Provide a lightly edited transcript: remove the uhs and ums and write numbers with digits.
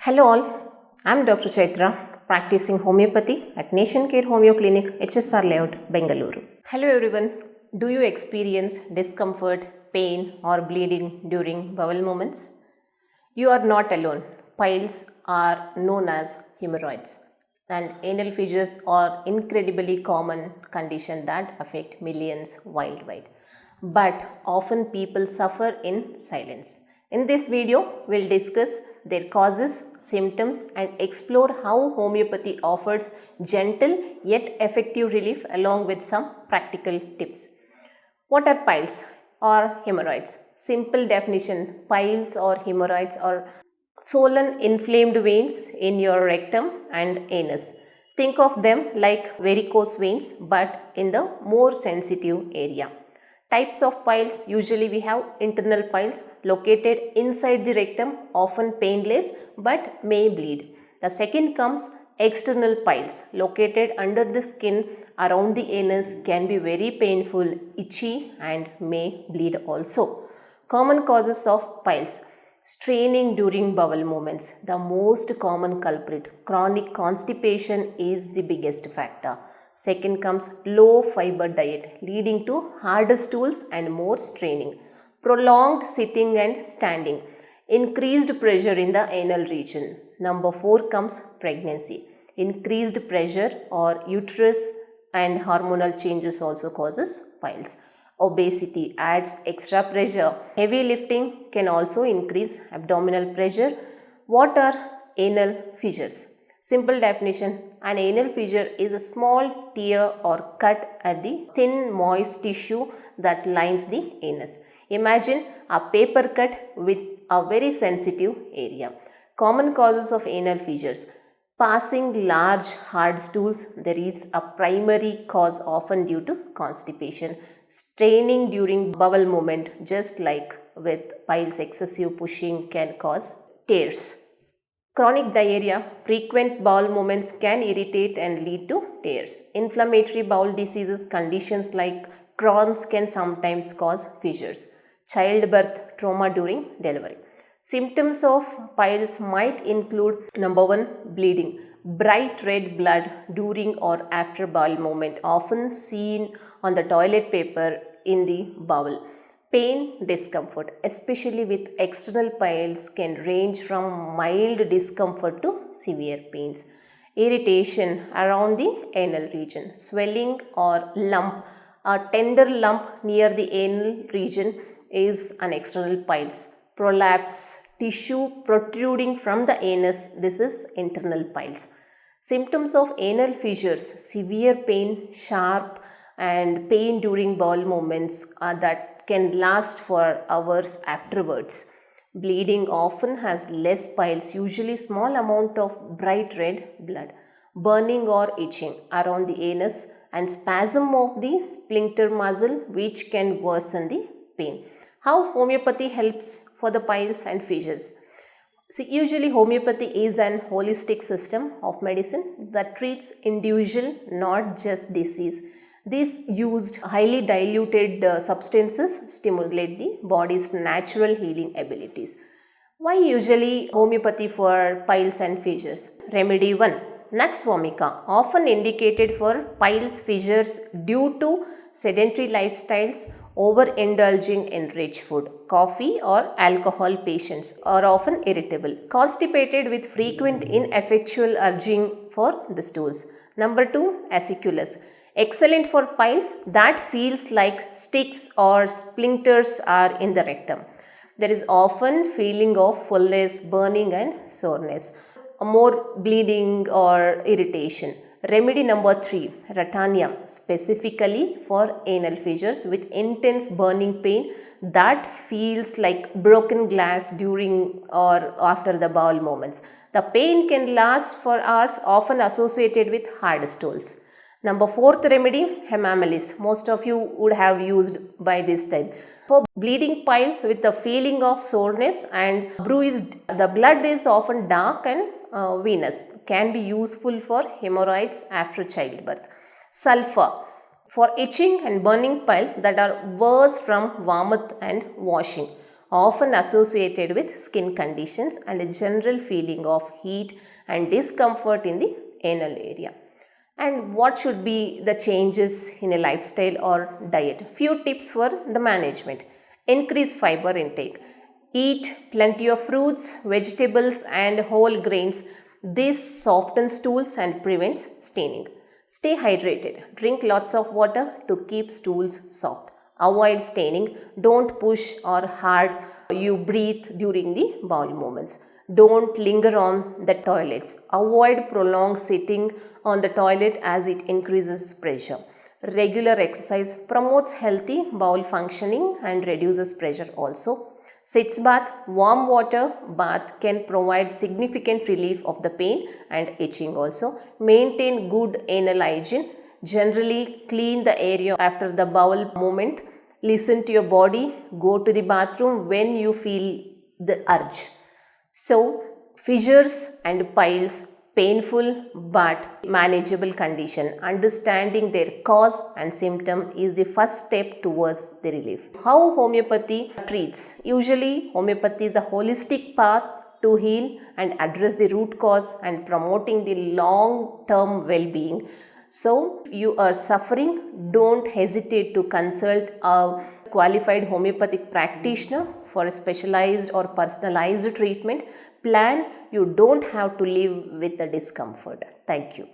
Hello all, I am Dr. Chaitra, practicing homeopathy at Care Homeo Clinic, HSR Layout, Bangalore. Hello everyone, do you experience discomfort, pain or bleeding during bowel movements? You are not alone. Piles are known as hemorrhoids and anal fissures are incredibly common condition that affect millions worldwide. But often people suffer in silence. In this video, we'll discuss their causes, symptoms and explore how homeopathy offers gentle yet effective relief along with some practical tips. What are piles or hemorrhoids? Simple definition, piles or hemorrhoids are swollen inflamed veins in your rectum and anus. Think of them like varicose veins but in the more sensitive area. Types of piles, usually we have internal piles located inside the rectum, often painless but may bleed. The second comes external piles located under the skin around the anus, can be very painful, itchy and may bleed also. Common causes of piles. Straining during bowel movements, the most common culprit. Chronic constipation is the biggest factor. Second comes low fiber diet leading to harder stools and more straining. Prolonged sitting and standing. Increased pressure in the anal region. Number 4 comes pregnancy. Increased pressure or uterus and hormonal changes also causes piles. Obesity adds extra pressure. Heavy lifting can also increase abdominal pressure. What are anal fissures? Simple definition, an anal fissure is a small tear or cut at the thin moist tissue that lines the anus. Imagine a paper cut with a very sensitive area. Common causes of anal fissures. Passing large hard stools, there is a primary cause often due to constipation. Straining during bowel movement, just like with piles, excessive pushing can cause tears. Chronic diarrhea, frequent bowel movements can irritate and lead to tears. Inflammatory bowel diseases, conditions like Crohn's can sometimes cause fissures. Childbirth, trauma during delivery. Symptoms of piles might include number 1, bleeding. Bright red blood during or after bowel movement, often seen on the toilet paper in the bowel. Pain, discomfort, especially with external piles, can range from mild discomfort to severe pains. Irritation around the anal region, swelling or lump, a tender lump near the anal region is an external piles. Prolapse, tissue protruding from the anus, this is internal piles. Symptoms of anal fissures, severe pain, sharp and pain during bowel movements that can last for hours afterwards. Bleeding often has less piles, usually small amount of bright red blood. Burning or itching around the anus and spasm of the sphincter muscle which can worsen the pain. How homeopathy helps for the piles and fissures? So usually homeopathy is an holistic system of medicine that treats individual, not just disease. These used highly diluted substances stimulate the body's natural healing abilities. Why usually homeopathy for piles and fissures? Remedy 1. Nux vomica, often indicated for piles fissures due to sedentary lifestyles, overindulging in rich food. Coffee or alcohol patients are often irritable. Constipated with frequent ineffectual urging for the stools. Number 2. Aciculus. Excellent for piles that feels like sticks or splinters are in the rectum. There is often feeling of fullness, burning and soreness. More bleeding or irritation. Remedy number 3, Ratania, specifically for anal fissures with intense burning pain that feels like broken glass during or after the bowel movements. The pain can last for hours, often associated with hard stools. Number 4th remedy, Hemamelis. Most of you would have used by this time. For bleeding piles with a feeling of soreness and bruised, the blood is often dark and venous, can be useful for hemorrhoids after childbirth. Sulfur, for itching and burning piles that are worse from warmth and washing. often associated with skin conditions and a general feeling of heat and discomfort in the anal area. And what should be the changes in a lifestyle or diet? Few tips for the management. Increase fiber intake. Eat plenty of fruits, vegetables and whole grains. This softens stools and prevents staining. Stay hydrated. Drink lots of water to keep stools soft. Avoid staining. Don't push or hard you breathe during the bowel movements. Don't linger on the toilets. Avoid prolonged sitting on the toilet as it increases pressure. Regular exercise promotes healthy bowel functioning and reduces pressure also. Sitz bath, warm water bath can provide significant relief of the pain and itching also. Maintain good anal hygiene. Generally clean the area after the bowel movement. Listen to your body. Go to the bathroom when you feel the urge. So, fissures and piles, painful but manageable condition. Understanding their cause and symptom is the first step towards the relief. How homeopathy treats? Usually, homeopathy is a holistic path to heal and address the root cause and promoting the long-term well-being. So, if you are suffering, don't hesitate to consult a qualified homeopathic practitioner for a specialized or personalized treatment plan. You don't have to live with the discomfort. Thank you.